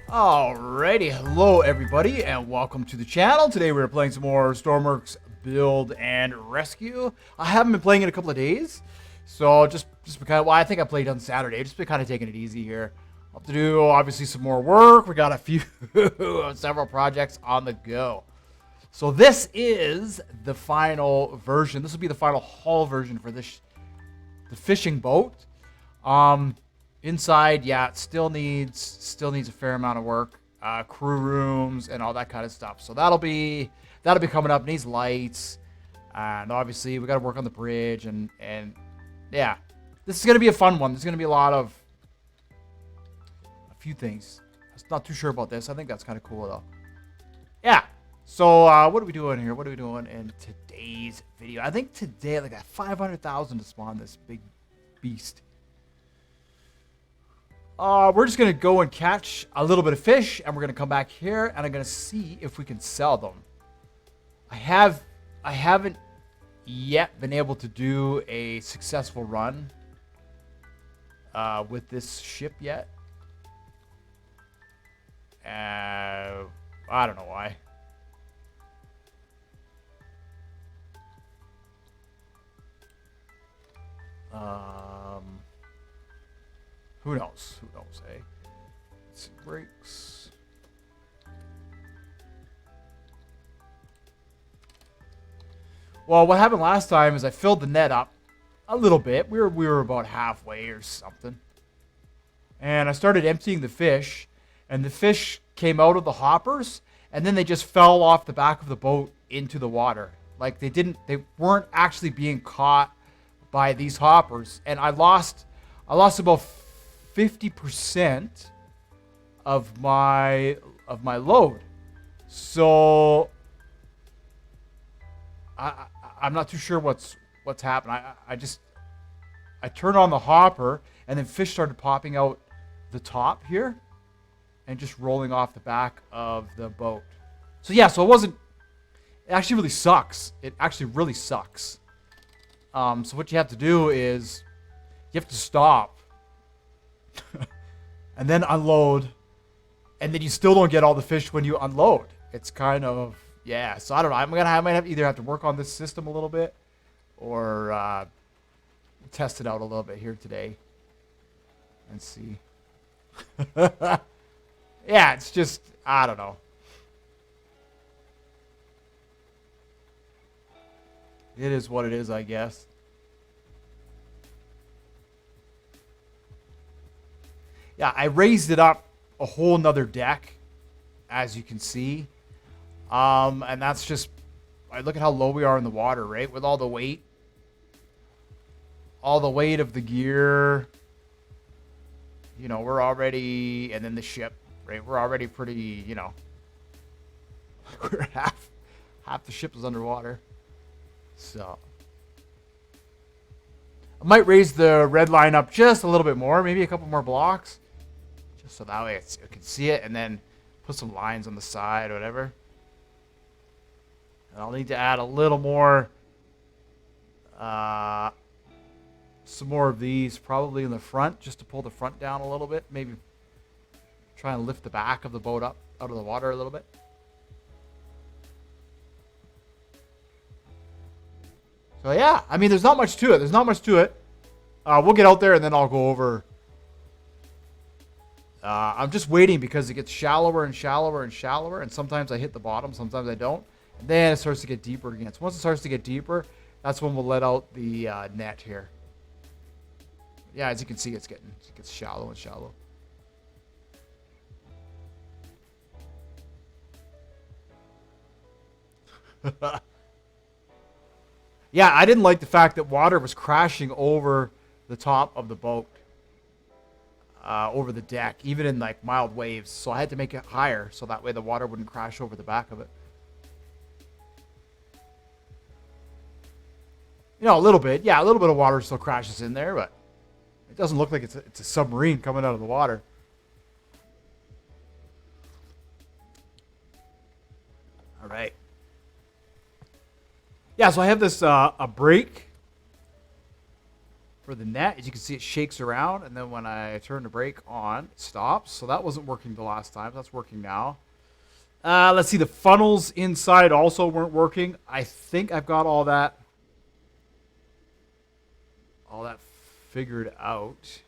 Alrighty, hello everybody, and welcome to the channel. Today we're playing some more Stormworks Build and Rescue. I haven't been playing in a couple of days, so just because, well, I think I played on Saturday. Just been kind of taking it easy here. I'll have to do obviously some more work. We got a few, several projects on the go. So this is the final version. This will be the final haul version for this, the fishing boat. Inside, yeah, it still needs a fair amount of work, crew rooms and all that kind of stuff. So that'll be coming up. It needs lights, and obviously we got to work on the bridge and yeah, this is gonna be a fun one. There's gonna be a few things. I'm not too sure about this. I think that's kind of cool though. Yeah. So what are we doing here? What are we doing in today's video? I think today like got 500,000 to spawn this big beast. We're just going to go and catch a little bit of fish, and we're going to come back here, and I'm going to see if we can sell them. I haven't yet been able to do a successful run with this ship yet. I don't know why. Who knows? Who knows, eh? Let's see, brakes. Well, what happened last time is I filled the net up a little bit. We were about halfway or something. And I started emptying the fish, and the fish came out of the hoppers, and then they just fell off the back of the boat into the water. Like they weren't actually being caught by these hoppers, and I lost about 50% of my load. So I'm not too sure what's happened. I turned on the hopper, and then fish started popping out the top here and just rolling off the back of the boat. So yeah, so it actually really sucks. It actually really sucks. So what you have to do is you have to stop and then unload, and then you still don't get all the fish when you unload. It's kind of, yeah, so I don't know. I might either have to work on this system a little bit or test it out a little bit here today and see. Yeah, it's just, I don't know. It is what it is, I guess. Yeah, I raised it up a whole nother deck, as you can see. And that's just, look at how low we are in the water, right? With all the weight of the gear, you know, we're already, and then the ship, right? We're already pretty, you know, we're half the ship is underwater. So I might raise the red line up just a little bit more, maybe a couple more blocks, just so that way it can see it, and then put some lines on the side or whatever. And I'll need to add a little more, some more of these probably in the front, just to pull the front down a little bit. Maybe try and lift the back of the boat up out of the water a little bit. So yeah, I mean, there's not much to it. We'll get out there and then I'll go over. I'm just waiting because it gets shallower and shallower and shallower, and sometimes I hit the bottom, sometimes I don't. And then it starts to get deeper again. So once it starts to get deeper, that's when we'll let out the net here. Yeah, as you can see, it gets shallow and shallow. Yeah, I didn't like the fact that water was crashing over the top of the boat, over the deck, even in like mild waves. So I had to make it higher so that way the water wouldn't crash over the back of it. You know, a little bit. Yeah, a little bit of water still crashes in there, but it doesn't look like it's a submarine coming out of the water. All right. Yeah, so I have this a brake for the net. As you can see, it shakes around, and then when I turn the brake on, it stops. So that wasn't working the last time. That's working now. Let's see. The funnels inside also weren't working. I think I've got all that figured out.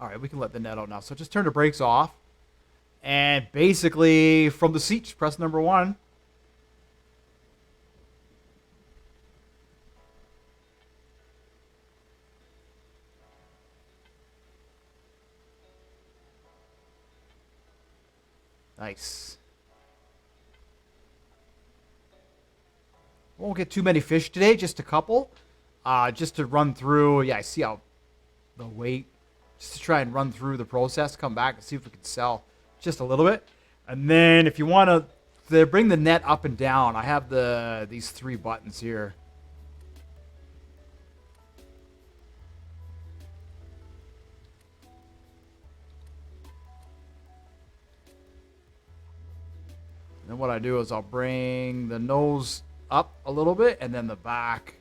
All right, we can let the net out now. So just turn the brakes off. And basically, from the seat, just press number 1. Nice. Won't get too many fish today, just a couple. Just to run through, yeah, I see how the weight, just to try and run through the process, come back and see if we can sell just a little bit. And then if you want to bring the net up and down, I have these 3 buttons here. And then what I do is I'll bring the nose up a little bit, and then the back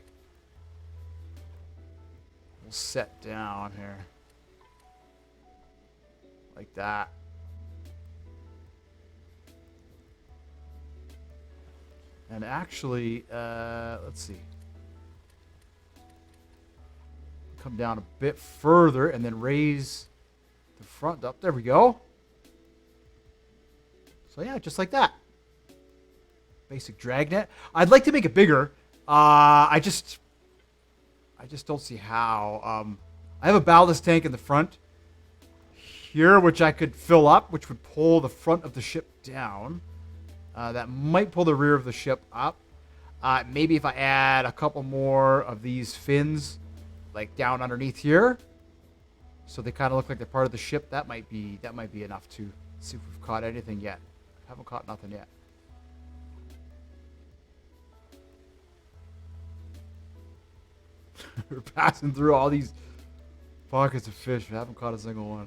will set down here. Like that. And actually, let's see. Come down a bit further and then raise the front up. There we go. So yeah, just like that. Basic dragnet. I'd like to make it bigger. I just don't see how. I have a ballast tank in the front here, which I could fill up, which would pull the front of the ship down. That might pull the rear of the ship up. Maybe if I add a couple more of these fins, like down underneath here, so they kind of look like they're part of the ship. That might be enough to see if we've caught anything yet. Haven't caught nothing yet. We're passing through all these pockets of fish. We haven't caught a single one.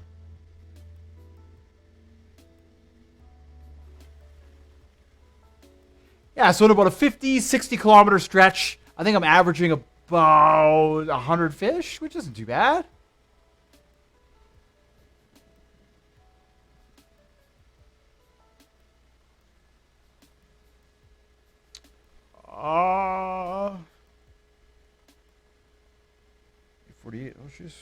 Yeah, so in about a 50, 60 kilometer stretch, I think I'm averaging about 100 fish, which isn't too bad. Uh, 48. Oh, jeez.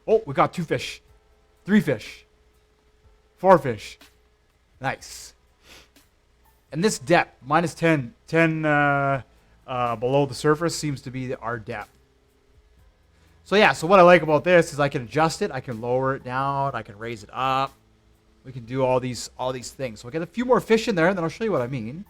Oh, we got 2 fish, 3 fish, 4 fish. Nice. And this depth, minus 10 below the surface, seems to be our depth. So yeah, so what I like about this is I can adjust it, I can lower it down, I can raise it up. We can do all these things. So I'll get a few more fish in there, and then I'll show you what I mean.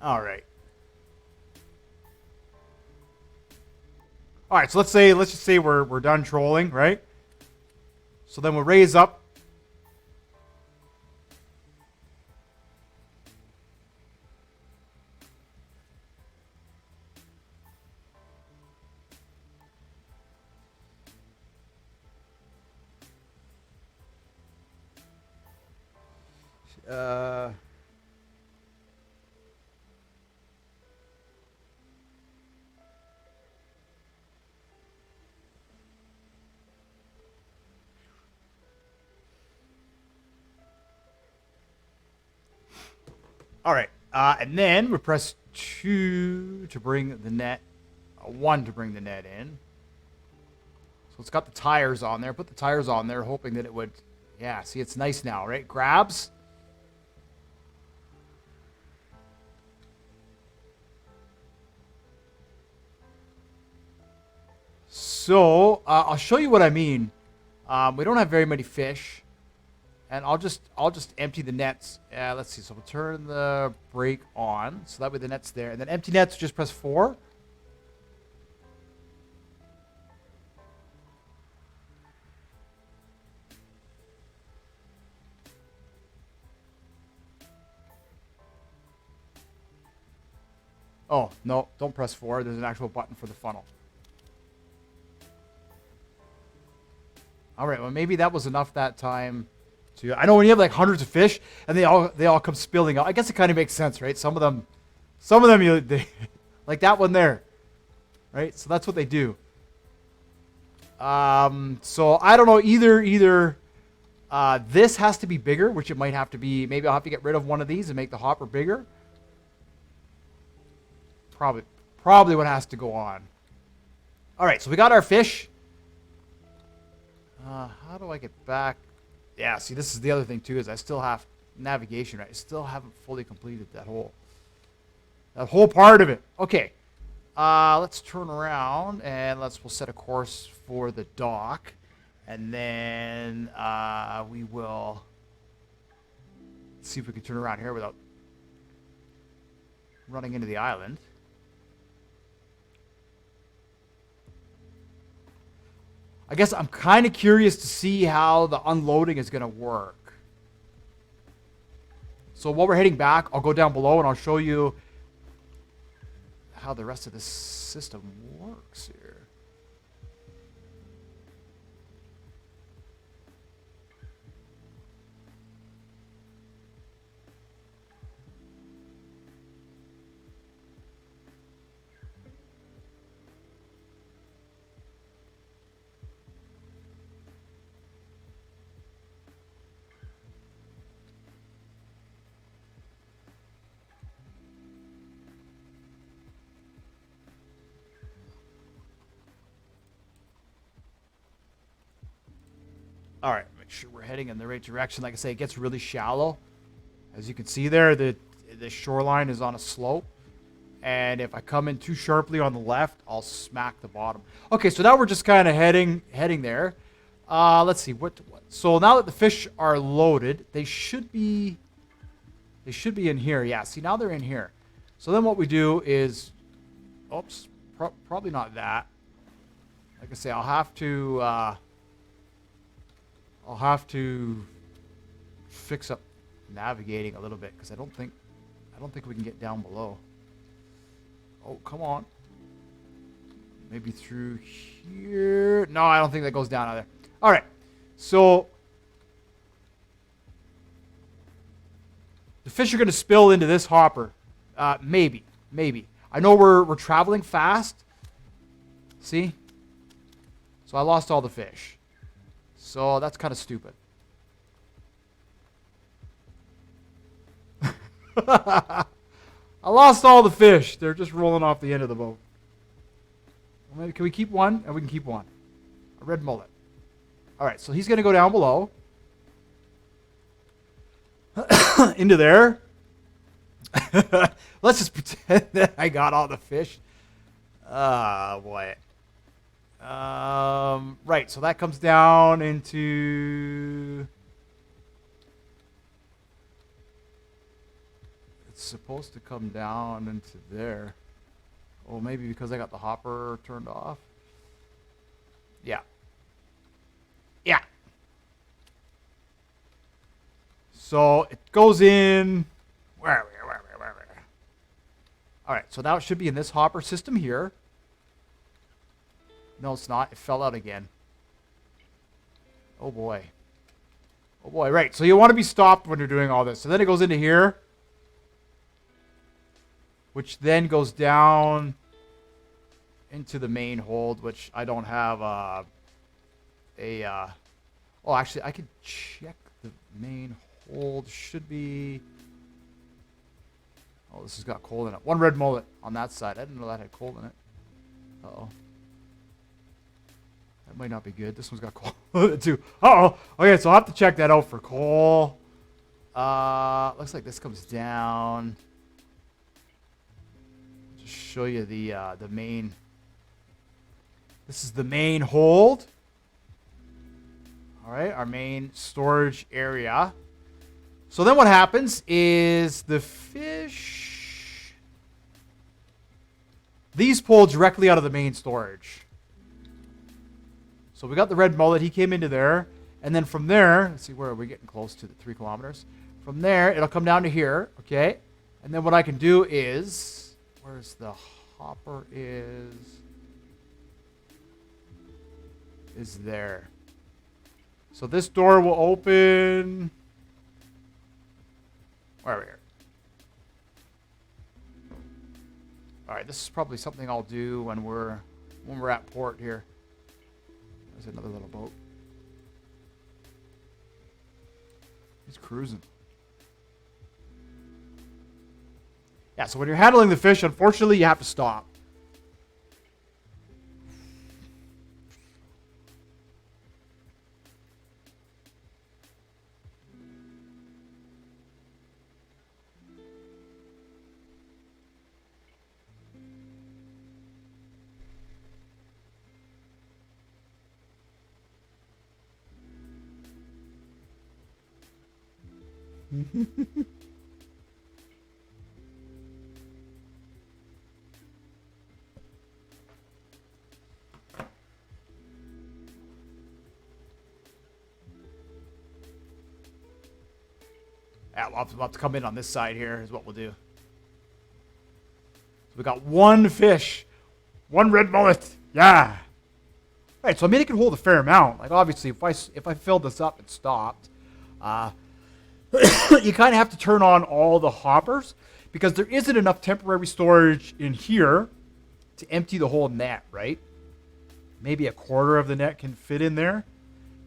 All right. All right, so let's just say we're done trolling, right? So then we'll raise up. All right, and then we press 2 to bring the net, 1 to bring the net in. So it's got the tires on there. Put the tires on there, hoping that it would, yeah, see, it's nice now, right? Grabs. So I'll show you what I mean. We don't have very many fish, and I'll just empty the nets. Let's see. So we'll turn the brake on, so that way the net's there, and then empty nets. Just press 4. Oh no! Don't press 4. There's an actual button for the funnel. All right. Well, maybe that was enough that time. I know when you have like hundreds of fish and they all come spilling out. I guess it kind of makes sense, right? Some of them, they, like that one there, right? So that's what they do. So I don't know either. This has to be bigger, which it might have to be. Maybe I'll have to get rid of one of these and make the hopper bigger. Probably what has to go on. All right, so we got our fish. How do I get back? Yeah, see, this is the other thing, too, is I still have navigation, right? I still haven't fully completed that whole part of it. Okay, let's turn around, and we'll set a course for the dock. And then we will see if we can turn around here without running into the island. I guess I'm kind of curious to see how the unloading is going to work. So while we're heading back, I'll go down below and I'll show you how the rest of this system works here. All right, make sure we're heading in the right direction. Like I say, it gets really shallow. As you can see there, the shoreline is on a slope. And if I come in too sharply on the left, I'll smack the bottom. Okay, so now we're just kind of heading there. Let's see. So now that the fish are loaded, they should be in here. Yeah, see, now they're in here. So then what we do is, oops, probably not that. Like I say, I'll have to fix up navigating a little bit because I don't think we can get down below. Oh, come on. Maybe through here. No, I don't think that goes down either. All right. So the fish are going to spill into this hopper. Maybe. I know we're traveling fast. See? So I lost all the fish. So that's kind of stupid. I lost all the fish. They're just rolling off the end of the boat. Well, maybe can we keep one? And we can keep one. A red mullet. All right, so he's going to go down below. Into there. Let's just pretend that I got all the fish. Boy. Right, so that comes down into... It's supposed to come down into there. Oh, maybe because I got the hopper turned off. Yeah. So it goes in... Where? All right, so now it should be in this hopper system here. No, it's not. It fell out again. Oh, boy. Right. So you want to be stopped when you're doing all this. So then it goes into here, which then goes down into the main hold, which I don't have oh, actually, I could check the main hold. Should be... Oh, this has got coal in it. One red mullet on that side. I didn't know that had coal in it. Uh-oh. That might not be good. This one's got coal too. Uh-oh. Okay, so I'll have to check that out for coal. Looks like this comes down. Just show you the main. This is the main hold. All right, our main storage area. So then what happens is the fish... These pull directly out of the main storage. So we got the red mullet. He came into there. And then from there, let's see, where are we getting close to the 3 kilometers? From there, it'll come down to here, okay? And then what I can do is, where's the hopper is there. So this door will open, where are we here? All right, this is probably something I'll do when we're at port here. There's another little boat. He's cruising. Yeah, so when you're handling the fish, unfortunately, you have to stop. Yeah, we'll have to come in on this side here is what we'll do. So we got one fish. One red mullet. Yeah. Right, so I mean it can hold a fair amount. Like obviously if I filled this up and stopped, you kind of have to turn on all the hoppers because there isn't enough temporary storage in here to empty the whole net, right? Maybe a quarter of the net can fit in there.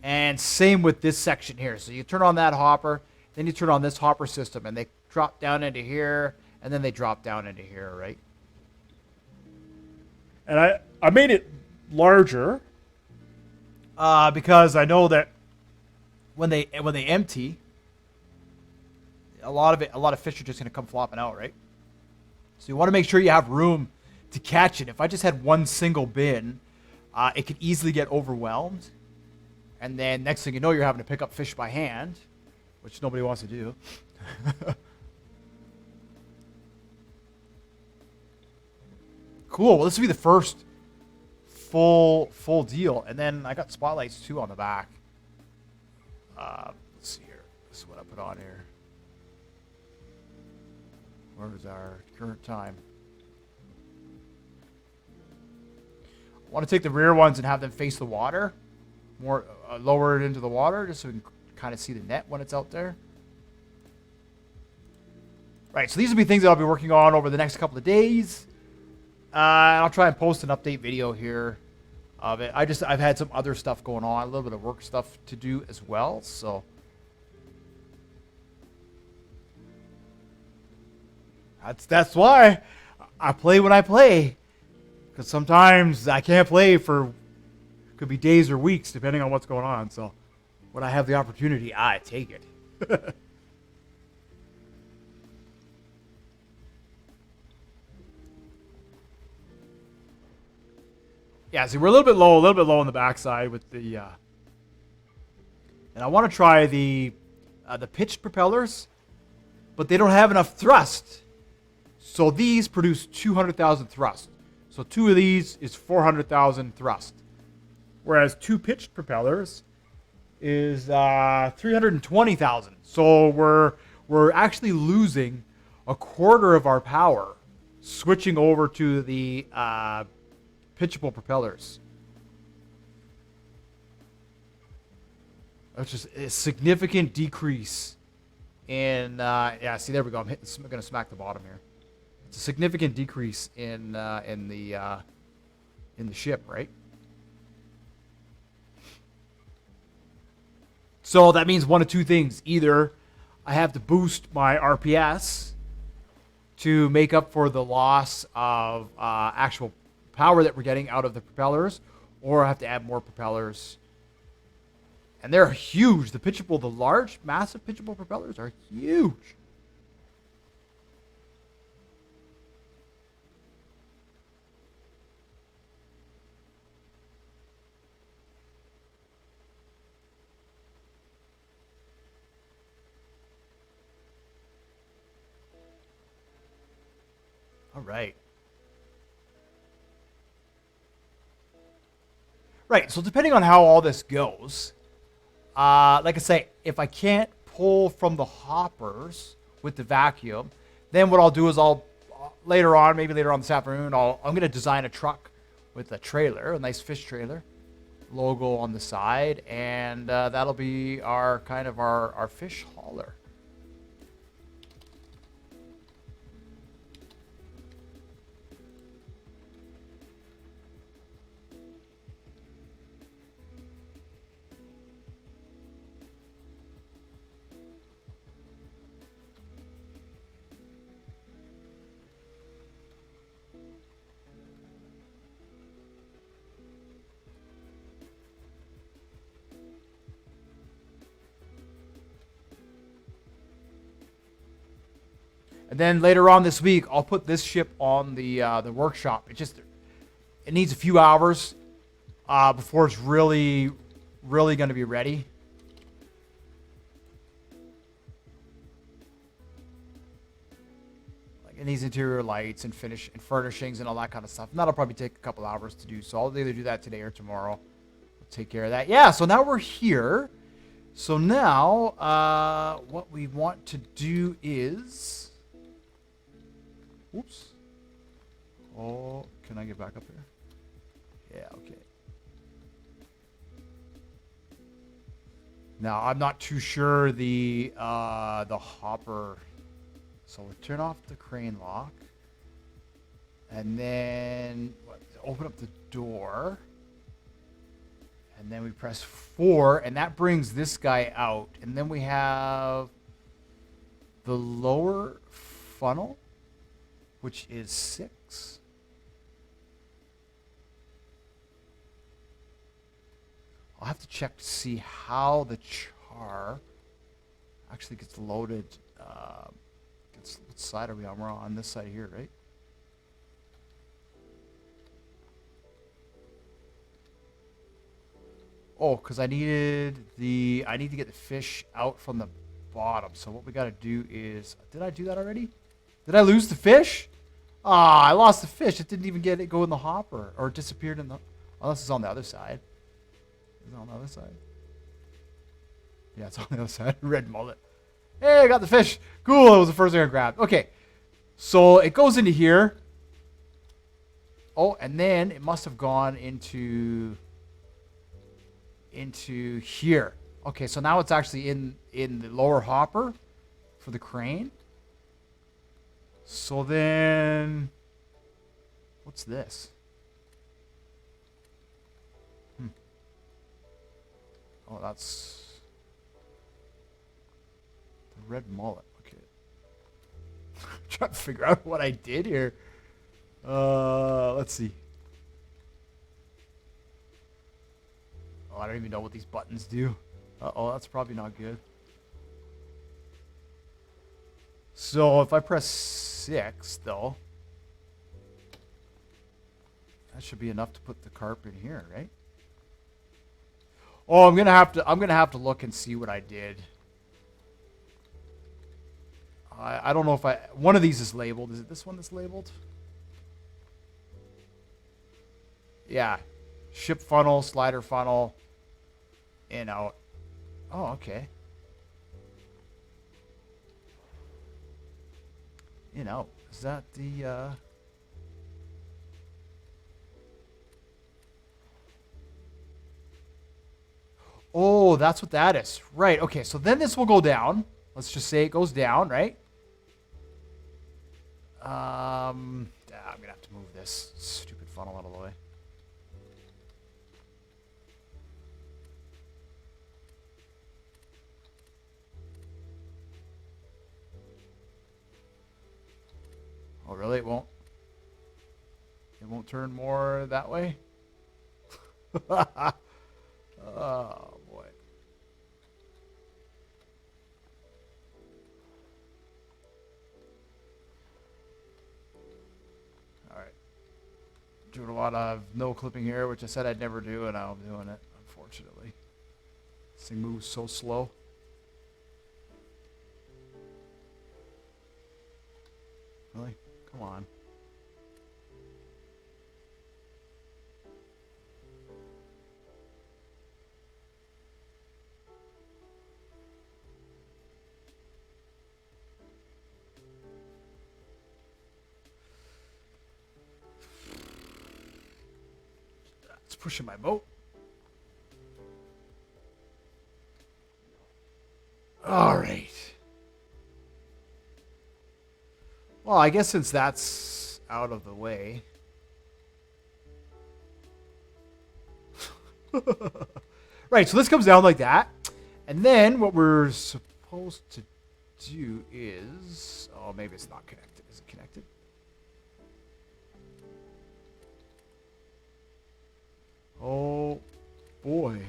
And same with this section here. So you turn on that hopper, then you turn on this hopper system, and they drop down into here, and then they drop down into here, right? And I made it larger because I know that when they empty, a lot of fish are just going to come flopping out, right? So you want to make sure you have room to catch it. If I just had one single bin, it could easily get overwhelmed. And then next thing you know, you're having to pick up fish by hand, which nobody wants to do. Cool. Well, this will be the first full deal. And then I got spotlights too on the back. Let's see here. This is what I put on here. Where is our current time? I want to take the rear ones and have them face the water. More lower it into the water just so we can kind of see the net when it's out there. Right, so these will be things that I'll be working on over the next couple of days. I'll try and post an update video here of it. I've had some other stuff going on, a little bit of work stuff to do as well, so that's why I play when I play, because sometimes I can't play for could be days or weeks depending on what's going on. So when I have the opportunity, I take it. Yeah, see, we're a little bit low on the backside with the, and I want to try the pitched propellers, but they don't have enough thrust. So these produce 200,000 thrust. So 2 of these is 400,000 thrust. Whereas 2 pitched propellers is 320,000. So we're actually losing a quarter of our power switching over to the pitchable propellers. That's just a significant decrease in yeah, see, there we go. I'm going to smack the bottom here. It's a significant decrease in the ship, right? So that means one of two things. Either I have to boost my RPS to make up for the loss of actual power that we're getting out of the propellers, or I have to add more propellers. And they're huge. The large, massive pitchable propellers are huge. All right. Right. So depending on how all this goes, like I say, if I can't pull from the hoppers with the vacuum, then what I'll do is I'll later on, maybe later on this afternoon, I'm going to design a truck with a trailer, a nice fish trailer, logo on the side, and that'll be our kind of our fish hauler. And then later on this week, I'll put this ship on the workshop. It needs a few hours before it's really going to be ready. Like it needs interior lights and furnishings and all that kind of stuff. And that'll probably take a couple hours to do. So I'll either do that today or tomorrow. We'll take care of that. Yeah. So now we're here. So now what we want to do is. Oops. Oh, can I get back up here? Yeah, okay. Now, I'm not too sure the hopper. So we'll turn off the crane lock. And then open up the door. And then we press 4, and that brings this guy out. And then we have the lower funnel, which is 6. I'll have to check to see how the char actually gets loaded. What side are we on? We're on this side here, right? Oh, because I need to get the fish out from the bottom. So what we got to do is, did I do that already? Did I lose the fish? Ah, I lost the fish. It didn't even go in the hopper, or it disappeared in the. Unless it's on the other side. Is it on the other side? Yeah, it's on the other side. Red mullet. Hey, I got the fish. Cool. It was the first thing I grabbed. Okay, so it goes into here. Oh, and then it must have gone into here. Okay, so now it's actually in the lower hopper for the crane. So then, what's this? Oh, that's the red mullet. Okay. Trying to figure out what I did here. Let's see. Oh, I don't even know what these buttons do. Uh-oh, that's probably not good. So if I press 6, though, that should be enough to put the carp in here, right? Oh, I'm gonna have to look and see what I did. I don't know if one of these is labeled. Is it this one that's labeled? Yeah, ship funnel, slider funnel, in, out. Oh, okay. In, out. Is that the Oh, that's what that is. Right. Okay. So then this will go down. Let's just say it goes down, right? I'm gonna have to move this stupid funnel out of the way. Oh, really? It won't turn more that way? Oh, boy. All right. Doing a lot of no clipping here, which I said I'd never do, and now I'm doing it, unfortunately. This thing moves so slow. Really? Come on. pushing my boat. All right. Well, I guess since that's out of the way. Right, so this comes down like that. And then what we're supposed to do is... Oh, maybe it's not connected. Is it connected? Oh, boy.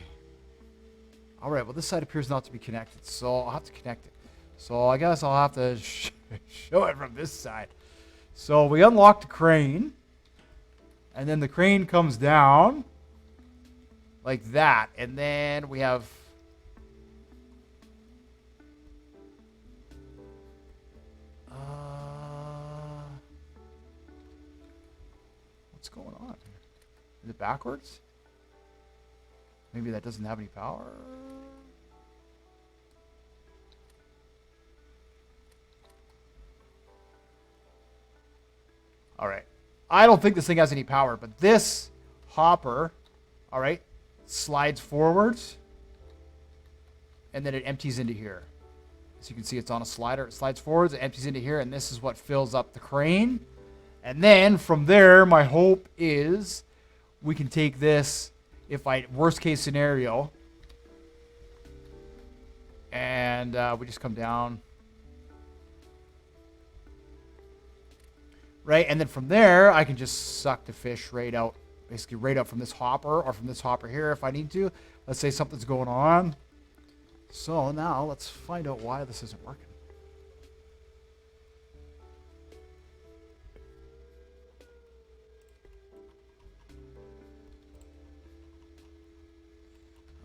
All right, well, this side appears not to be connected, so I'll have to connect it. So I guess I'll have to show it from this side. So we unlock the crane, and then the crane comes down like that, and then we have... what's going on here? Is it backwards? Maybe that doesn't have any power? All right. I don't think this thing has any power, but this hopper, all right, slides forwards, and then it empties into here. As you can see, it's on a slider. It slides forwards, it empties into here, and this is what fills up the crane. And then from there, my hope is we can take this, if I, worst case scenario, and we just come down. Right, and then from there, I can just suck the fish right out, basically right out from this hopper, or from this hopper here if I need to. Let's say something's going on. So now let's find out why this isn't working.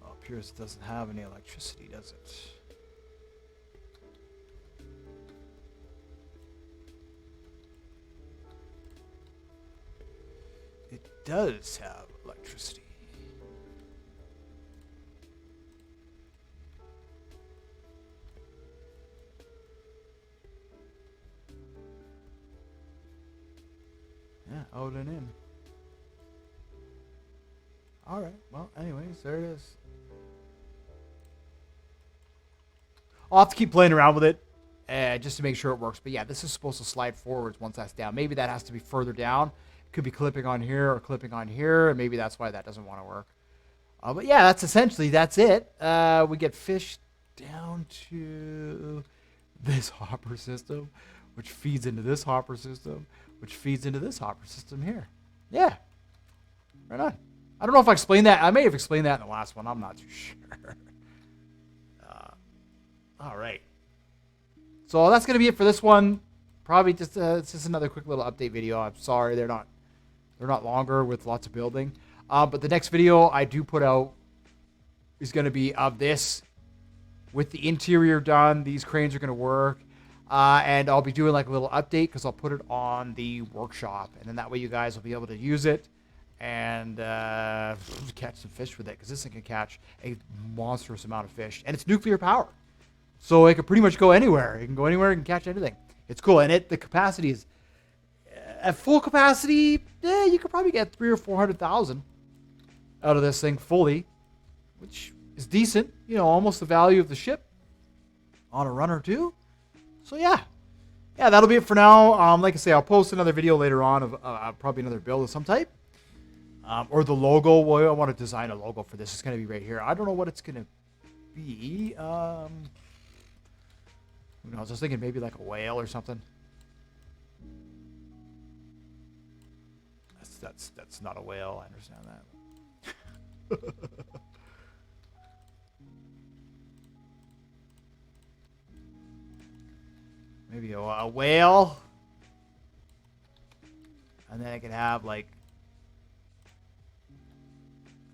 Oh, it appears it doesn't have any electricity, does it? It does have electricity. Yeah, out and in. All right. Well, anyways, there it is. I'll have to keep playing around with it just to make sure it works. But yeah, this is supposed to slide forwards once that's down. Maybe that has to be further down. Could be clipping on here or clipping on here, and maybe that's why that doesn't want to work. But yeah, that's it. We get fish down to this hopper system, which feeds into this hopper system, which feeds into this hopper system here. Yeah, right on. I don't know if I explained that. I may have explained that in the last one. I'm not too sure. All right. So that's gonna be it for this one. Probably just it's just another quick little update video. I'm sorry they're not longer with lots of building. But the next video I do put out is going to be of this with the interior done. These cranes are going to work. And I'll be doing like a little update because I'll put it on the workshop. And then that way you guys will be able to use it and catch some fish with it. Because this thing can catch a monstrous amount of fish. And it's nuclear power. So it can pretty much go anywhere. It can go anywhere. It can catch anything. It's cool. And the capacity is... At full capacity, you could probably get 300,000 or 400,000 out of this thing fully, which is decent. You know, almost the value of the ship on a run or two. So yeah, that'll be it for now. Like I say, I'll post another video later on of probably another build of some type, or the logo. Well, I want to design a logo for this. It's going to be right here. I don't know what it's going to be. I was just thinking maybe like a whale or something. That's not a whale. I understand that. Maybe a whale, and then I could have like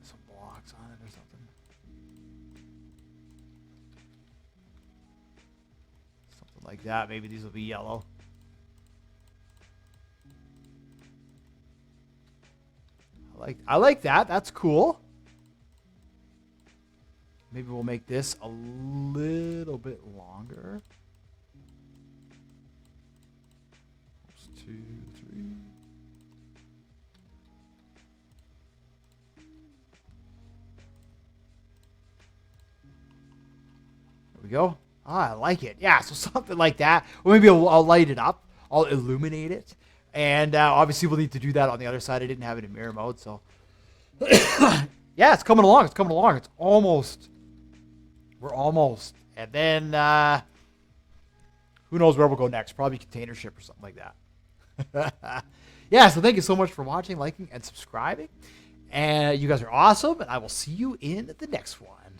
some blocks on it or something. Something like that. Maybe these will be yellow. I like that. That's cool. Maybe we'll make this a little bit longer. 2, 3. go. I like it. Yeah, so something like that. Or maybe I'll light it up. I'll illuminate it. And obviously we'll need to do that on the other side. I didn't have it in mirror mode, so. Yeah, it's coming along. It's coming along. It's almost. We're almost. And then who knows where we'll go next. Probably container ship or something like that. Yeah, so thank you so much for watching, liking, and subscribing. And you guys are awesome. And I will see you in the next one.